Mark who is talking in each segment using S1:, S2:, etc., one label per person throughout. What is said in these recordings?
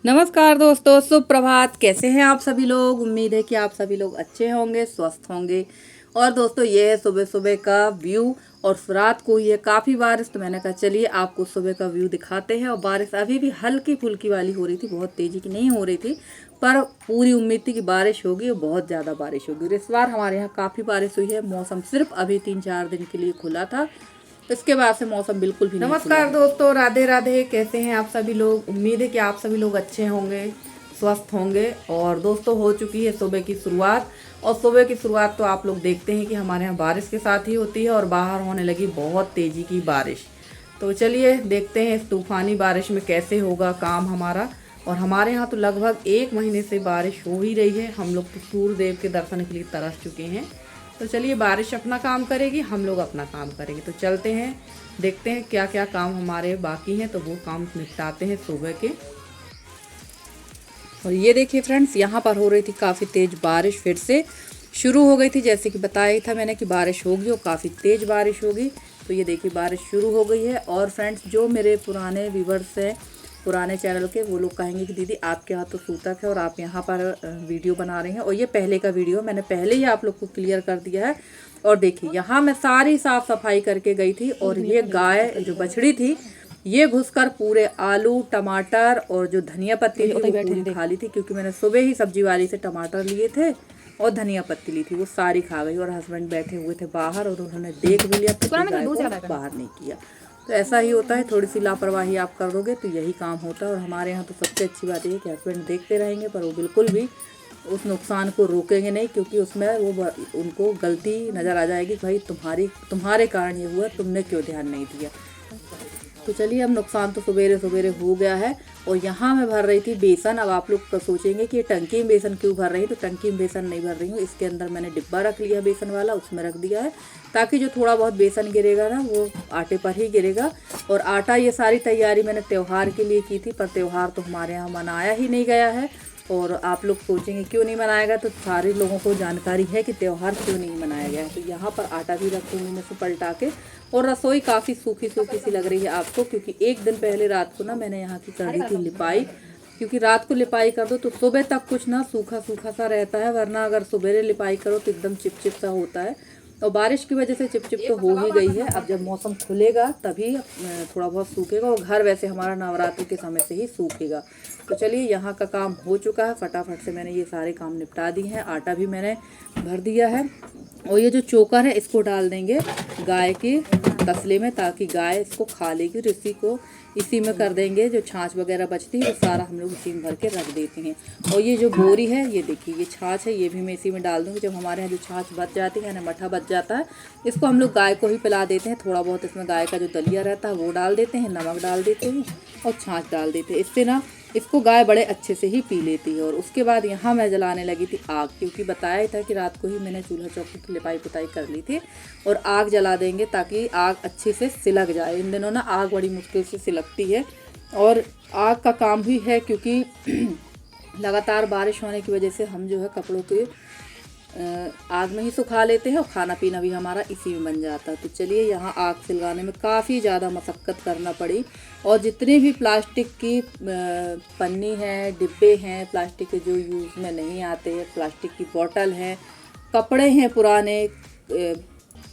S1: नमस्कार दोस्तों, सुप्रभात। कैसे हैं आप सभी लोग। उम्मीद है कि आप सभी लोग अच्छे होंगे, स्वस्थ होंगे। और दोस्तों, ये है सुबह सुबह का व्यू और रात को ही है काफ़ी बारिश, तो मैंने कहा चलिए आपको सुबह का व्यू दिखाते हैं। और बारिश अभी भी हल्की फुल्की वाली हो रही थी, बहुत तेज़ी की नहीं हो रही थी, पर पूरी उम्मीद थी कि बारिश होगी और बहुत ज़्यादा बारिश होगी। और इस बार हमारे यहाँ काफ़ी बारिश हुई है। मौसम सिर्फ अभी 3-4 दिन के लिए खुला था, इसके बाद से मौसम बिल्कुल भी नहीं खुला। नमस्कार दोस्तों, राधे राधे। कैसे हैं आप सभी लोग। उम्मीद है कि आप सभी लोग अच्छे होंगे, स्वस्थ होंगे। और दोस्तों, हो चुकी है सुबह की शुरुआत। और सुबह की शुरुआत तो आप लोग देखते हैं कि हमारे यहाँ बारिश के साथ ही होती है और बाहर होने लगी बहुत तेज़ी की बारिश। तो चलिए देखते हैं इस तूफानी बारिश में कैसे होगा काम हमारा। और हमारे यहाँ तो लगभग 1 महीने से बारिश हो ही रही है। हम लोग तो सूर्य देव के दर्शन के लिए तरस चुके हैं। तो चलिए, बारिश अपना काम करेगी, हम लोग अपना काम करेंगे। तो चलते हैं, देखते हैं क्या क्या काम हमारे बाकी हैं, तो वो काम निपटाते हैं सुबह के। और ये देखिए फ्रेंड्स, यहाँ पर हो रही थी काफ़ी तेज़ बारिश, फिर से शुरू हो गई थी। जैसे कि बताया था मैंने कि बारिश होगी और काफ़ी तेज़ बारिश होगी। तो ये देखिए बारिश शुरू हो गई है। और फ्रेंड्स, जो मेरे पुराने व्यूवर्स हैं, पुराने चैनल के, वो लोग कहेंगे कि दीदी आपके यहाँ तो सूतक है और आप यहाँ पर वीडियो बना रहे हैं। और ये पहले का वीडियो मैंने पहले ही आप लोग को क्लियर कर दिया है। और देखिए, यहाँ मैं सारी साफ सफाई करके गई थी और ये गाय जो बछड़ी थी, ये घुसकर पूरे आलू, टमाटर और जो धनिया पत्ती थी वो पूरी खा ली थी। क्योंकि मैंने सुबह ही सब्जी वाली से टमाटर लिए थे और धनिया पत्ती ली थी, वो सारी खा गई। और हस्बैंड बैठे हुए थे बाहर और उन्होंने देख भी लिया, तो गाय को बाहर नहीं किया। तो ऐसा ही होता है, थोड़ी सी लापरवाही आप कर दोगे तो यही काम होता है। और हमारे यहाँ तो सबसे अच्छी बात ये है कि हस्बैंड देखते रहेंगे, पर वो बिल्कुल भी उस नुकसान को रोकेंगे नहीं, क्योंकि उसमें वो उनको गलती नज़र आ जाएगी, भाई तुम्हारे कारण ये हुआ, तुमने क्यों ध्यान नहीं दिया। तो चलिए, अब नुकसान तो सवेरे सवेरे हो गया है। और यहाँ मैं भर रही थी बेसन। अब आप लोग सोचेंगे कि ये टंकी में बेसन क्यों भर रही है, तो टंकी में बेसन नहीं भर रही हूँ। इसके अंदर मैंने डिब्बा रख लिया बेसन वाला, उसमें रख दिया है, ताकि जो थोड़ा बहुत बेसन गिरेगा ना, वो आटे पर ही गिरेगा। और आटा, ये सारी तैयारी मैंने त्यौहार के लिए की थी, पर त्यौहार तो हमारे यहाँ मनाया ही नहीं गया है। और आप लोग सोचेंगे क्यों नहीं मनाएगा, तो सारे लोगों को जानकारी है कि त्यौहार क्यों नहीं मनाया गया है। तो यहाँ पर आटा भी रखूँगी मैं से पलटा के। और रसोई काफ़ी सूखी सूखी सी लग रही है आपको, क्योंकि एक दिन पहले रात को ना मैंने यहाँ की कर दी थी लिपाई। क्योंकि रात को लिपाई कर दो तो सुबह तक कुछ ना सूखा सूखा सा रहता है, वरना अगर सुबह लिपाई करो तो एकदम चिपचिप सा होता है। और बारिश की वजह से चिपचिप तो हो ही गई है। अब जब मौसम खुलेगा तभी थोड़ा बहुत सूखेगा। और घर वैसे हमारा नवरात्रि के समय से ही सूखेगा। तो चलिए, यहाँ का काम हो चुका है। फटाफट से मैंने ये सारे काम निपटा दिए हैं। आटा भी मैंने भर दिया है। और ये जो चोकर है, इसको डाल देंगे गाय के तसले में, ताकि गाय इसको खा लेगी। और इसी में कर देंगे, जो छाछ वगैरह बचती है वो सारा हम लोग इसी में भर के रख देते हैं। और ये जो बोरी है, ये देखिए, ये छाछ है, ये भी मैं इसी में डाल दूँगी। जब हमारे यहाँ जो छाछ बच जाती है, यानी मठा बच जाता है, इसको हम लोग गाय को ही पिला देते हैं। थोड़ा बहुत इसमें गाय का जो दलिया रहता है वो डाल देते हैं, नमक डाल देते हैं और छाछ डाल देते हैं। इससे ना इसको गाय बड़े अच्छे से ही पी लेती है। और उसके बाद यहाँ मैं जलाने लगी थी आग, क्योंकि बताया ही था कि रात को ही मैंने चूल्हा चौकी की लिपाई पुताई कर ली थी। और आग जला देंगे ताकि आग अच्छे से सिलक जाए। इन दिनों ना आग बड़ी मुश्किल से सिलकती है। और आग का काम भी है, क्योंकि लगातार बारिश होने की वजह से हम जो है कपड़ों के आग में ही सुखा लेते हैं और खाना पीना भी हमारा इसी में बन जाता है। तो चलिए, यहाँ आग सिलवाने में काफ़ी ज़्यादा मशक्क़त करना पड़ी। और जितने भी प्लास्टिक की पन्नी है, डिब्बे हैं, प्लास्टिक के जो यूज़ में नहीं आते हैं, प्लास्टिक की बोतल हैं, कपड़े हैं पुराने,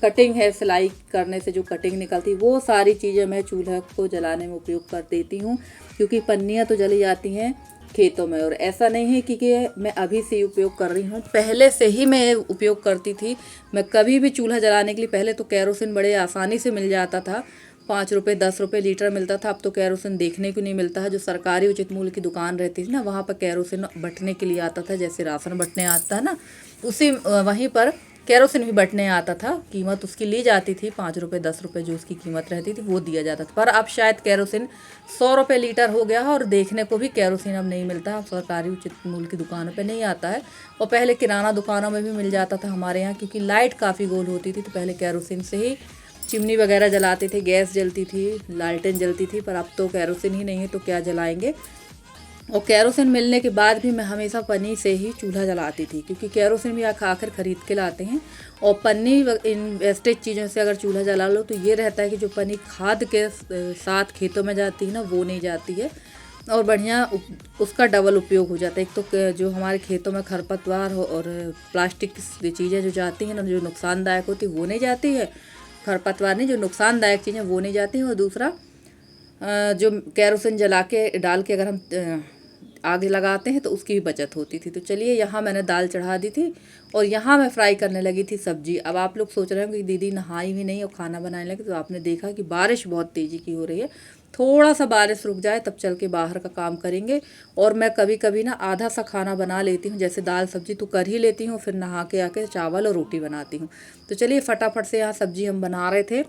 S1: कटिंग है, सिलाई करने से जो कटिंग निकलती, वो सारी चीज़ें मैं चूल्हा को जलाने में उपयोग कर देती हूँ। क्योंकि पन्नियाँ तो जली जाती हैं खेतों में। और ऐसा नहीं है कि मैं अभी से उपयोग कर रही हूँ, पहले से ही मैं उपयोग करती थी। मैं कभी भी चूल्हा जलाने के लिए, पहले तो केरोसिन बड़े आसानी से मिल जाता था, 5 रुपये 10 रुपये लीटर मिलता था। अब तो केरोसिन देखने को नहीं मिलता है। जो सरकारी उचित मूल्य की दुकान रहती थी ना, वहाँ पर केरोसिन बँटने के लिए आता था, जैसे राशन बँटने आता है ना, उसी वहीं पर केरोसिन भी बँटने आता था। कीमत उसकी ली जाती थी, 5 रुपये 10 रुपये जो उसकी कीमत रहती थी वो दिया जाता था। पर अब शायद केरोसिन 100 रुपये लीटर हो गया है और देखने को भी केरोसिन अब नहीं मिलता। अब सरकारी उचित मूल्य की दुकानों पे नहीं आता है। और पहले किराना दुकानों में भी मिल जाता था हमारे यहाँ, क्योंकि लाइट काफ़ी गोल होती थी, तो पहले केरोसिन से ही चिमनी वगैरह जलाते थे, गैस जलती थी, लालटेन जलती थी। पर अब तो केरोसिन ही नहीं है, तो क्या जलाएंगे। और केरोसिन मिलने के बाद भी मैं हमेशा पन्नी से ही चूल्हा जलाती थी, क्योंकि केरोसिन भी आखिर ख़रीद के लाते हैं। और पन्नी इन वेस्टेज चीज़ों से अगर चूल्हा जला लो तो ये रहता है कि जो पन्नी खाद के साथ खेतों में जाती है ना, वो नहीं जाती है। और बढ़िया उसका डबल उपयोग हो जाता है। एक तो जो हमारे खेतों में खरपतवार हो और प्लास्टिक की चीज़ें जो जाती हैं ना, जो नुकसानदायक होती है वो नहीं जाती है, खरपतवार नहीं, जो नुकसानदायक चीज़ें वो नहीं जाती हैं। और दूसरा जो केरोसिन जला के डाल के अगर हम आग लगाते हैं तो उसकी भी बचत होती थी। तो चलिए यहाँ मैंने दाल चढ़ा दी थी और यहाँ मैं फ्राई करने लगी थी सब्जी। अब आप लोग सोच रहे हो कि दीदी नहाई भी नहीं और खाना बनाने लगी, तो आपने देखा कि बारिश बहुत तेज़ी की हो रही है। थोड़ा सा बारिश रुक जाए तब चल के बाहर का काम करेंगे। और मैं कभी कभी ना आधा सा खाना बना लेती हूँ, जैसे दाल सब्जी तो कर ही लेती हूँ, फिर नहा के आके चावल और रोटी बनाती हूँ। तो चलिए फटाफट से यहाँ सब्जी हम बना रहे थे।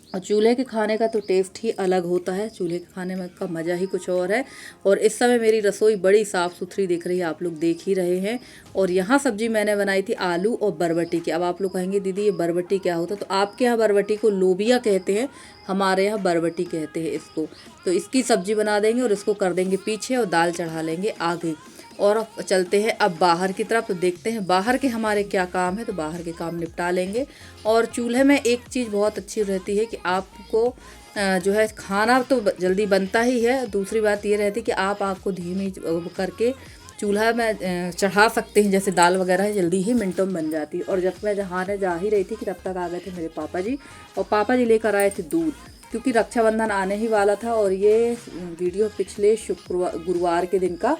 S1: और चूल्हे के खाने का तो टेस्ट ही अलग होता है, चूल्हे के खाने में का मज़ा ही कुछ और है। और इस समय मेरी रसोई बड़ी साफ़ सुथरी दिख रही है, आप लोग देख ही रहे हैं। और यहाँ सब्जी मैंने बनाई थी आलू और बरबटी की। अब आप लोग कहेंगे दीदी ये बरबटी क्या होता है, तो आपके यहाँ बरबटी को लोबिया कहते हैं, हमारे यहाँ बरबटी कहते हैं इसको। तो इसकी सब्जी बना देंगे और इसको कर देंगे पीछे और दाल चढ़ा लेंगे आगे। और चलते हैं अब बाहर की तरफ, तो देखते हैं बाहर के हमारे क्या काम है, तो बाहर के काम निपटा लेंगे। और चूल्हे में एक चीज़ बहुत अच्छी रहती है कि आपको जो है खाना तो जल्दी बनता ही है, दूसरी बात ये रहती है कि आप आग को धीमी करके चूल्हा में चढ़ा सकते हैं, जैसे दाल वगैरह जल्दी ही मिनटों में बन जाती है। और जब मैं जहाँ जा ही रही थी कि तब तक आ गए थे मेरे पापा जी, और पापा जी लेकर आए थे दूध, क्योंकि रक्षाबंधन आने ही वाला था। और ये वीडियो पिछले गुरुवार के दिन का।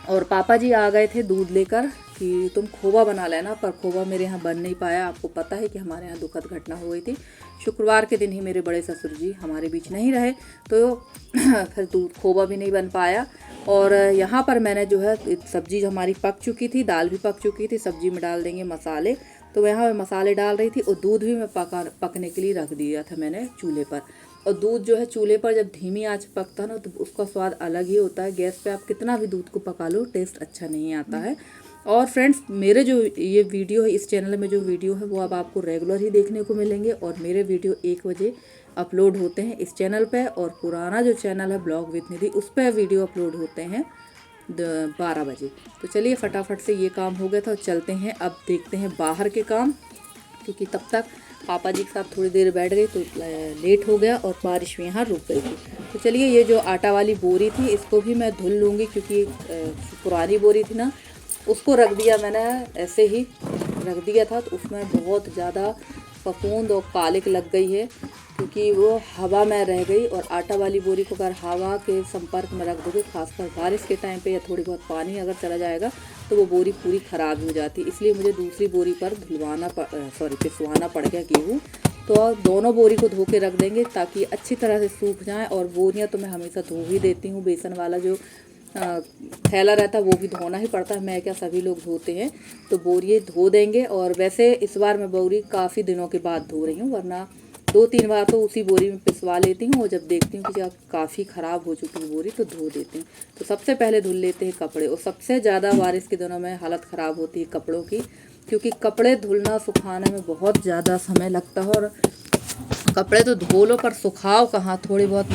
S1: और पापा जी आ गए थे दूध लेकर कि तुम खोवा बना लेना, पर खोवा मेरे यहाँ बन नहीं पाया। आपको पता है कि हमारे यहाँ दुखद घटना हो गई थी, शुक्रवार के दिन ही मेरे बड़े ससुर जी हमारे बीच नहीं रहे, तो फिर दूध खोवा भी नहीं बन पाया। और यहाँ पर मैंने जो है सब्जी जो हमारी पक चुकी थी, दाल भी पक चुकी थी, सब्जी में डाल देंगे मसाले। तो यहाँ मैं मसाले डाल रही थी और दूध भी मैं पकने के लिए रख दिया था मैंने चूल्हे पर। और दूध जो है चूल्हे पर जब धीमी आंच पकता है ना, तो उसका स्वाद अलग ही होता है। गैस पे आप कितना भी दूध को पका लो टेस्ट अच्छा नहीं आता है। और फ्रेंड्स, मेरे जो ये वीडियो है, इस चैनल में जो वीडियो है वो अब आपको रेगुलर ही देखने को मिलेंगे। और मेरे वीडियो 1 बजे अपलोड होते हैं इस चैनल पे, और पुराना जो चैनल है ब्लॉग विद निधि, उस पर वीडियो अपलोड होते हैं 12 बजे। तो चलिए फटाफट से ये काम हो गया था और चलते हैं अब देखते हैं बाहर के काम, क्योंकि तब तक पापा जी के साथ थोड़ी देर बैठ गई तो लेट हो गया और बारिश भी यहाँ रुक गई थी। तो चलिए ये जो आटा वाली बोरी थी इसको भी मैं धुल लूँगी, क्योंकि पुरानी बोरी थी ना, उसको रख दिया मैंने, ऐसे ही रख दिया था, तो उसमें बहुत ज़्यादा फफूंद और कालिक लग गई है, क्योंकि वो हवा में रह गई। और आटा वाली बोरी को अगर हवा के संपर्क में रख दोगे, खासकर बारिश के टाइम पे या थोड़ी बहुत पानी अगर चला जाएगा, तो वो बोरी पूरी ख़राब हो जाती। इसलिए मुझे दूसरी बोरी पर पिसवाना पड़ गया गेहूँ। तो दोनों बोरी को धो के रख देंगे ताकि अच्छी तरह से सूख जाएँ। और बोरियाँ तो मैं हमेशा धो ही देती हूँ, बेसन वाला जो थैला रहता है वो भी धोना ही पड़ता है, मैं क्या सभी लोग धोते हैं। तो बोरी धो देंगे। और वैसे इस बार मैं बोरी काफ़ी दिनों के बाद धो रही हूँ, वरना 2-3 बार तो उसी बोरी में पिसवा लेती हूँ, और जब देखती हूँ कि जब काफ़ी ख़राब हो चुकी है बोरी तो धो देती हूँ। तो सबसे पहले धुल लेते हैं कपड़े। और सबसे ज़्यादा बारिश के दिनों में हालत ख़राब होती है कपड़ों की, क्योंकि कपड़े धुलना सुखाने में बहुत ज़्यादा समय लगता है। और कपड़े तो धो लो पर सुखाओ कहाँ, थोड़ी बहुत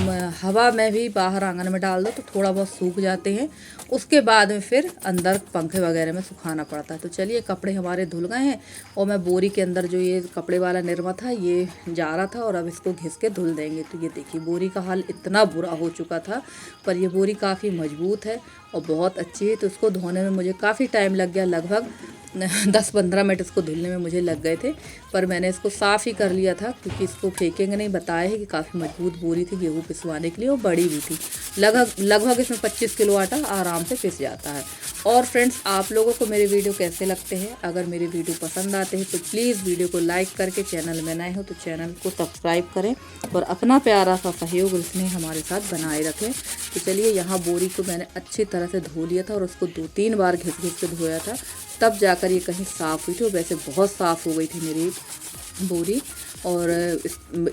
S1: हवा में भी बाहर आंगन में डाल दो तो थोड़ा बहुत सूख जाते हैं, उसके बाद में फिर अंदर पंखे वगैरह में सुखाना पड़ता है। तो चलिए कपड़े हमारे धुल गए हैं, और मैं बोरी के अंदर जो ये कपड़े वाला निरमा था ये जा रहा था, और अब इसको घिस के धुल देंगे। तो ये देखिए बोरी का हाल इतना बुरा हो चुका था, पर ये बोरी काफ़ी मजबूत है और बहुत अच्छी है। तो इसको धोने में मुझे काफ़ी टाइम लग गया, लगभग 10-15 मिनट इसको धुलने में मुझे लग गए थे, पर मैंने इसको साफ़ ही कर लिया था, क्योंकि इसको फेंकेंगे नहीं। बताया है कि काफ़ी मजबूत बोरी थी गेहूँ पिसवाने के लिए, और बड़ी भी थी, लगभग इसमें 25 किलो आटा आराम से पिस जाता है। और फ्रेंड्स, आप लोगों को मेरे वीडियो कैसे लगते हैं? अगर मेरे वीडियो पसंद आते हैं तो प्लीज़ वीडियो को लाइक करके, चैनल में नए हो तो चैनल को सब्सक्राइब करें, और अपना प्यारा सा सहयोग इसमें हमारे साथ बनाए रखें। तो चलिए यहाँ बोरी को मैंने अच्छी तरह से धो लिया था, और उसको 2-3 बार घिस के धोया था, तब जाकर ये कहीं साफ़ हुई थी। और वैसे बहुत साफ़ हो गई थी मेरी बोरी। और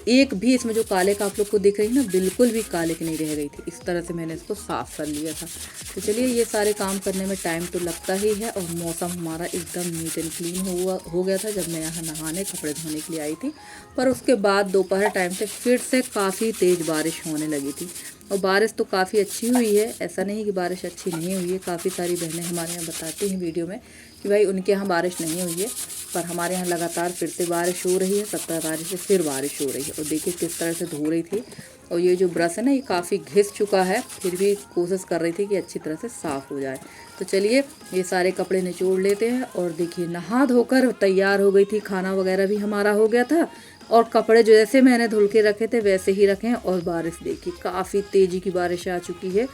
S1: एक भी इसमें जो काले का आप लोग को दिख रही है ना, बिल्कुल भी काले की नहीं रह गई थी। इस तरह से मैंने इसको साफ़ कर लिया था। तो चलिए ये सारे काम करने में टाइम तो लगता ही है। और मौसम हमारा एकदम नीट एंड क्लीन हो गया था जब मैं यहाँ नहाने कपड़े धोने के लिए आई थी। पर उसके बाद दोपहर टाइम से फिर से काफ़ी तेज़ बारिश होने लगी थी, और बारिश तो काफ़ी अच्छी हुई है, ऐसा नहीं कि बारिश अच्छी नहीं हुई है। काफ़ी सारी बहनें हमारे यहाँ बताती हैं वीडियो में कि भाई उनके यहाँ बारिश नहीं हुई है, पर हमारे यहाँ लगातार फिर से बारिश हो रही है। 17 तारीख से फिर बारिश हो रही है। और देखिए किस तरह से धो रही थी, और ये जो ब्रश है ना ये काफ़ी घिस चुका है, फिर भी कोशिश कर रही थी कि अच्छी तरह से साफ़ हो जाए। तो चलिए ये सारे कपड़े निचोड़ लेते हैं। और देखिए नहा धोकर तैयार हो गई थी, खाना वगैरह भी हमारा हो गया था और कपड़े जैसे मैंने धुल के रखे थे वैसे ही रखे हैं। और बारिश देखिए काफ़ी तेज़ी की बारिश आ चुकी है।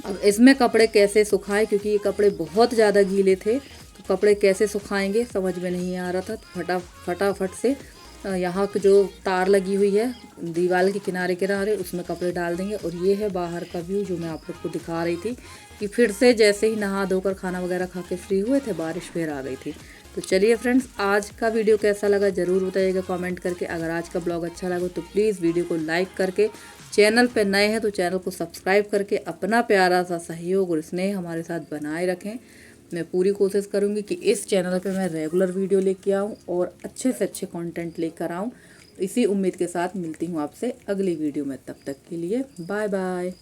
S1: अब इसमें कपड़े कैसे सुखाएं, क्योंकि ये कपड़े बहुत ज़्यादा गीले थे, तो कपड़े कैसे सुखाएंगे समझ में नहीं आ रहा था। तो फटाफट से यहाँ की जो तार लगी हुई है दीवार के किनारे किनारे उसमें कपड़े डाल देंगे। और ये है बाहर का व्यू जो मैं आप लोग को दिखा रही थी कि फिर से जैसे ही नहा धोकर खाना वगैरह खा के फ्री हुए थे बारिश फिर आ गई थी। तो चलिए फ्रेंड्स, आज का वीडियो कैसा लगा ज़रूर बताइएगा कमेंट करके। अगर आज का ब्लॉग अच्छा लगा तो प्लीज़ वीडियो को लाइक करके, चैनल पर नए हैं तो चैनल को सब्सक्राइब करके अपना प्यारा सा सहयोग और स्नेह हमारे साथ बनाए रखें। मैं पूरी कोशिश करूँगी कि इस चैनल पे मैं रेगुलर वीडियो लेके आऊँ और अच्छे से अच्छे कंटेंट लेकर आऊँ। इसी उम्मीद के साथ मिलती हूँ आपसे अगली वीडियो में। तब तक के लिए बाय बाय।